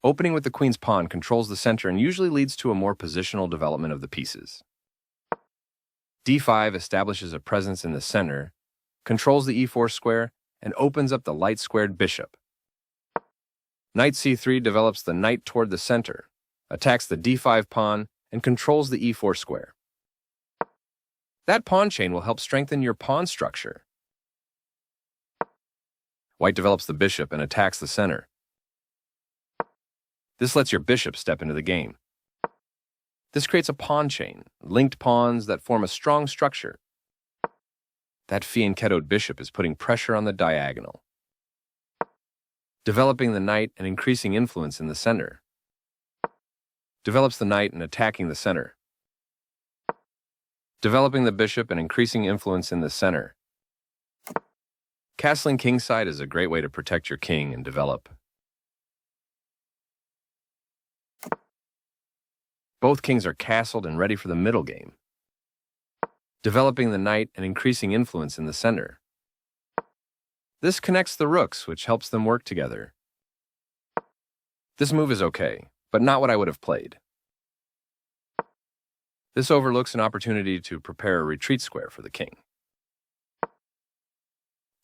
Opening with the queen's pawn controls the center and usually leads to a more positional development of the pieces. d5 establishes a presence in the center, controls the e4 square, and opens up the light-squared bishop. Knight c3 develops the knight toward the center, attacks the d5 pawn, and controls the e4 square. That pawn chain will help strengthen your pawn structure. White develops the bishop and attacks the center. This lets your bishop step into the game. This creates a pawn chain, linked pawns that form a strong structure. That fianchettoed bishop is putting pressure on the diagonal, developing the knight and increasing influence in the center. Develops the knight and attacking the center. Developing the bishop and increasing influence in the center. Castling kingside is a great way to protect your king and develop. Both kings are castled and ready for the middle game, developing the knight and increasing influence in the center. This connects the rooks, which helps them work together. This move is okay, but not what I would have played. This overlooks an opportunity to prepare a retreat square for the king.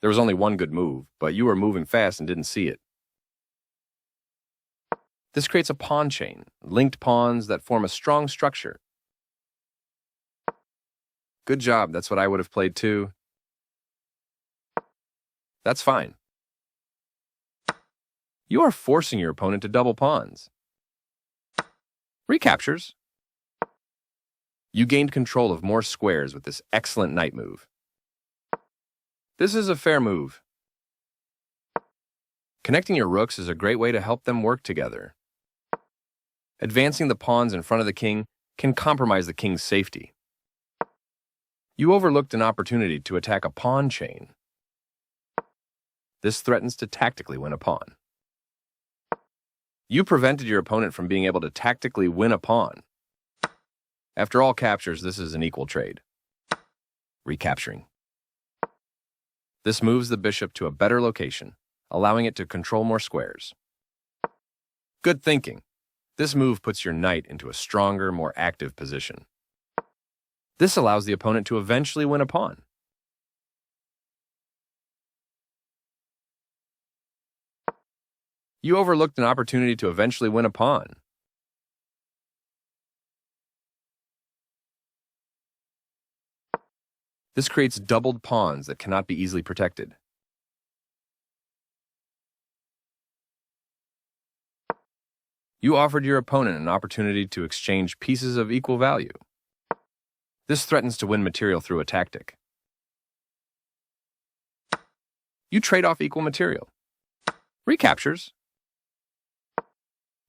There was only one good move, but you were moving fast and didn't see it. This creates a pawn chain, linked pawns that form a strong structure. Good job, that's what I would have played too. That's fine. You are forcing your opponent to double pawns. Recaptures. You gained control of more squares with this excellent knight move. This is a fair move. Connecting your rooks is a great way to help them work together. Advancing the pawns in front of the king can compromise the king's safety. You overlooked an opportunity to attack a pawn chain. This threatens to tactically win a pawn. You prevented your opponent from being able to tactically win a pawn. After all captures, this is an equal trade. Recapturing. This moves the bishop to a better location, allowing it to control more squares. Good thinking. This move puts your knight into a stronger, more active position. This allows the opponent to eventually win a pawn. You overlooked an opportunity to eventually win a pawn. This creates doubled pawns that cannot be easily protected. You offered your opponent an opportunity to exchange pieces of equal value. This threatens to win material through a tactic. You trade off equal material. Recaptures.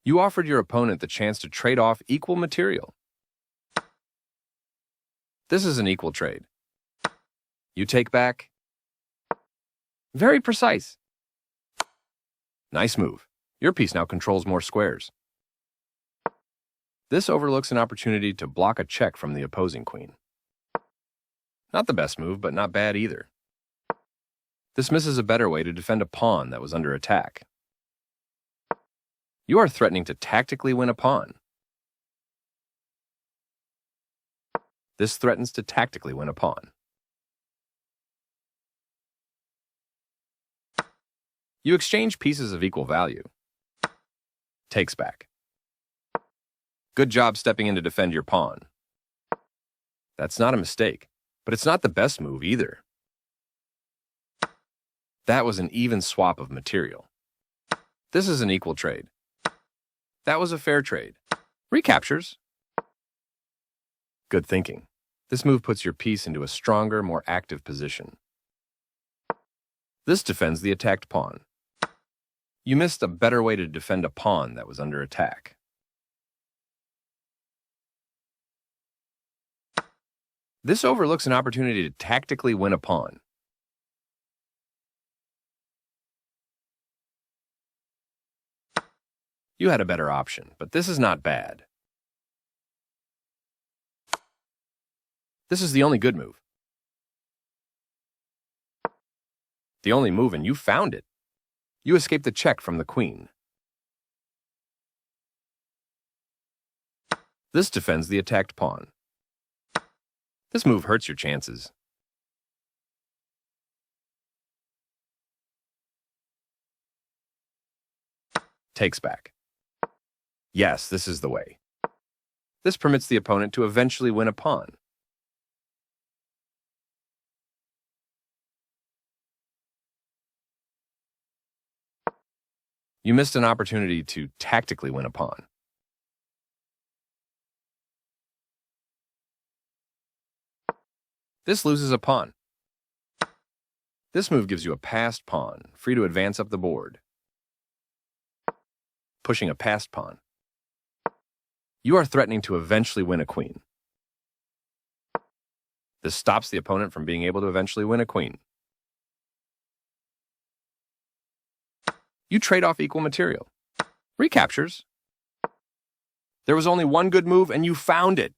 You offered your opponent the chance to trade off equal material. This is an equal trade. You take back. Very precise. Nice move. Your piece now controls more squares. This overlooks an opportunity to block a check from the opposing queen. Not the best move, but not bad either. This misses a better way to defend a pawn that was under attack. You are threatening to tactically win a pawn. This threatens to tactically win a pawn. You exchange pieces of equal value. Takes back. Good job stepping in to defend your pawn. That's not a mistake, but it's not the best move either. That was an even swap of material. This is an equal trade. That was a fair trade. Recaptures. Good thinking. This move puts your piece into a stronger, more active position. This defends the attacked pawn. You missed a better way to defend a pawn that was under attack. This overlooks an opportunity to tactically win a pawn. You had a better option, but this is not bad. This is the only good move. The only move, and you found it. You escaped the check from the queen. This defends the attacked pawn. This move hurts your chances. Takes back. Yes, this is the way. This permits the opponent to eventually win a pawn. You missed an opportunity to tactically win a pawn. This loses a pawn. This move gives you a passed pawn, free to advance up the board. Pushing a passed pawn. You are threatening to eventually win a queen. This stops the opponent from being able to eventually win a queen. You trade off equal material. Recaptures. There was only one good move and you found it.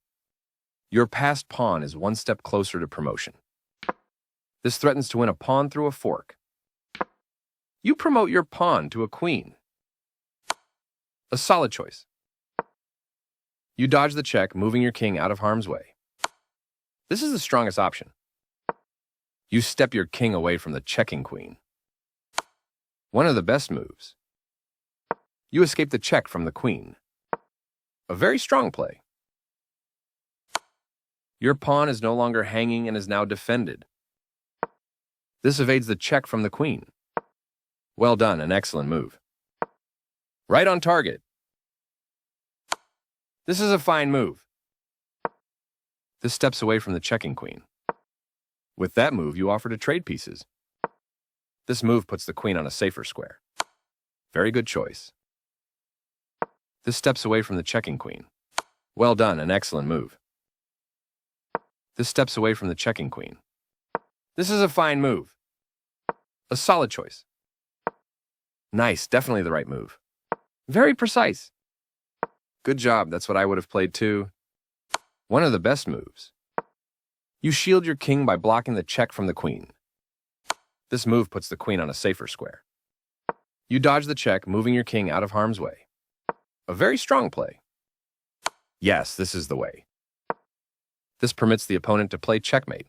Your passed pawn is one step closer to promotion. This threatens to win a pawn through a fork. You promote your pawn to a queen. A solid choice. You dodge the check, moving your king out of harm's way. This is the strongest option. You step your king away from the checking queen. One of the best moves. You escape the check from the queen. A very strong play. Your pawn is no longer hanging and is now defended. This evades the check from the queen. Well done, an excellent move. Right on target. This is a fine move. This steps away from the checking queen. With that move, you offer to trade pieces. This move puts the queen on a safer square. Very good choice. This steps away from the checking queen. Well done, an excellent move. This steps away from the checking queen. This is a fine move. A solid choice. Nice, definitely the right move. Very precise. Good job, that's what I would have played too. One of the best moves. You shield your king by blocking the check from the queen. This move puts the queen on a safer square. You dodge the check, moving your king out of harm's way. A very strong play. Yes, this is the way. This permits the opponent to play checkmate.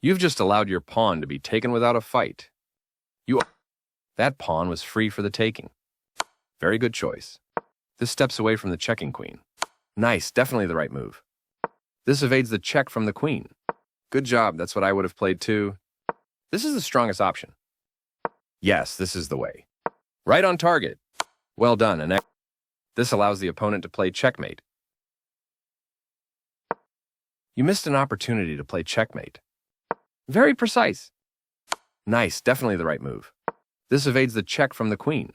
You've just allowed your pawn to be taken without a fight. That pawn was free for the taking. Very good choice. This steps away from the checking queen. Nice, definitely the right move. This evades the check from the queen. Good job, that's what I would have played too. This is the strongest option. Yes, this is the way. Right on target. Well done, and this allows the opponent to play checkmate. You missed an opportunity to play checkmate. Very precise. Nice, definitely the right move. This evades the check from the queen.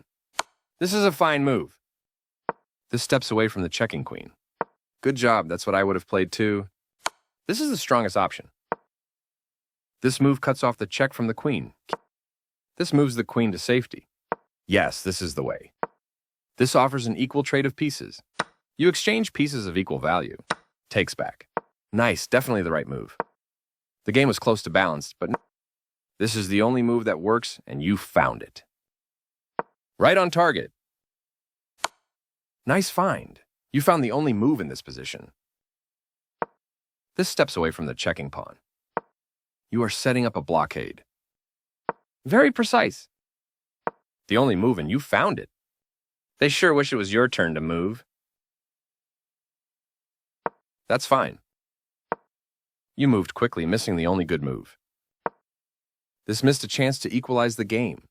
This is a fine move. This steps away from the checking queen. Good job, that's what I would have played too. This is the strongest option. This move cuts off the check from the queen. This moves the queen to safety. Yes, this is the way. This offers an equal trade of pieces. You exchange pieces of equal value. Takes back. Nice, definitely the right move. The game was close to balanced, but this is the only move that works, and you found it. Right on target. Nice find. You found the only move in this position. This steps away from the checking pawn. You are setting up a blockade. Very precise. The only move, and you found it. They sure wish it was your turn to move. That's fine. You moved quickly, missing the only good move. This missed a chance to equalize the game.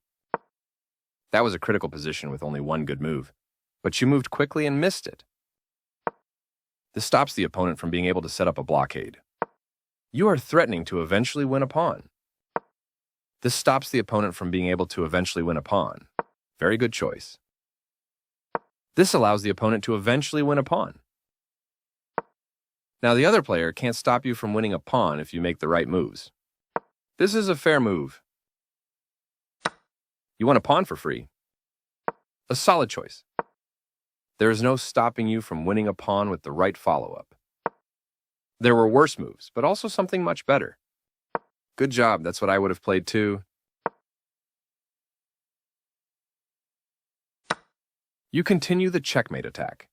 That was a critical position with only one good move, but you moved quickly and missed it. This stops the opponent from being able to set up a blockade. You are threatening to eventually win a pawn. This stops the opponent from being able to eventually win a pawn. Very good choice. This allows the opponent to eventually win a pawn. Now, the other player can't stop you from winning a pawn if you make the right moves. This is a fair move. You won a pawn for free. A solid choice. There is no stopping you from winning a pawn with the right follow-up. There were worse moves, but also something much better. Good job, that's what I would have played too. You continue the checkmate attack.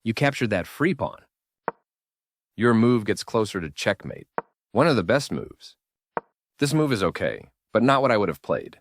You captured that free pawn. Your move gets closer to checkmate, one of the best moves. This move is okay, but not what I would have played.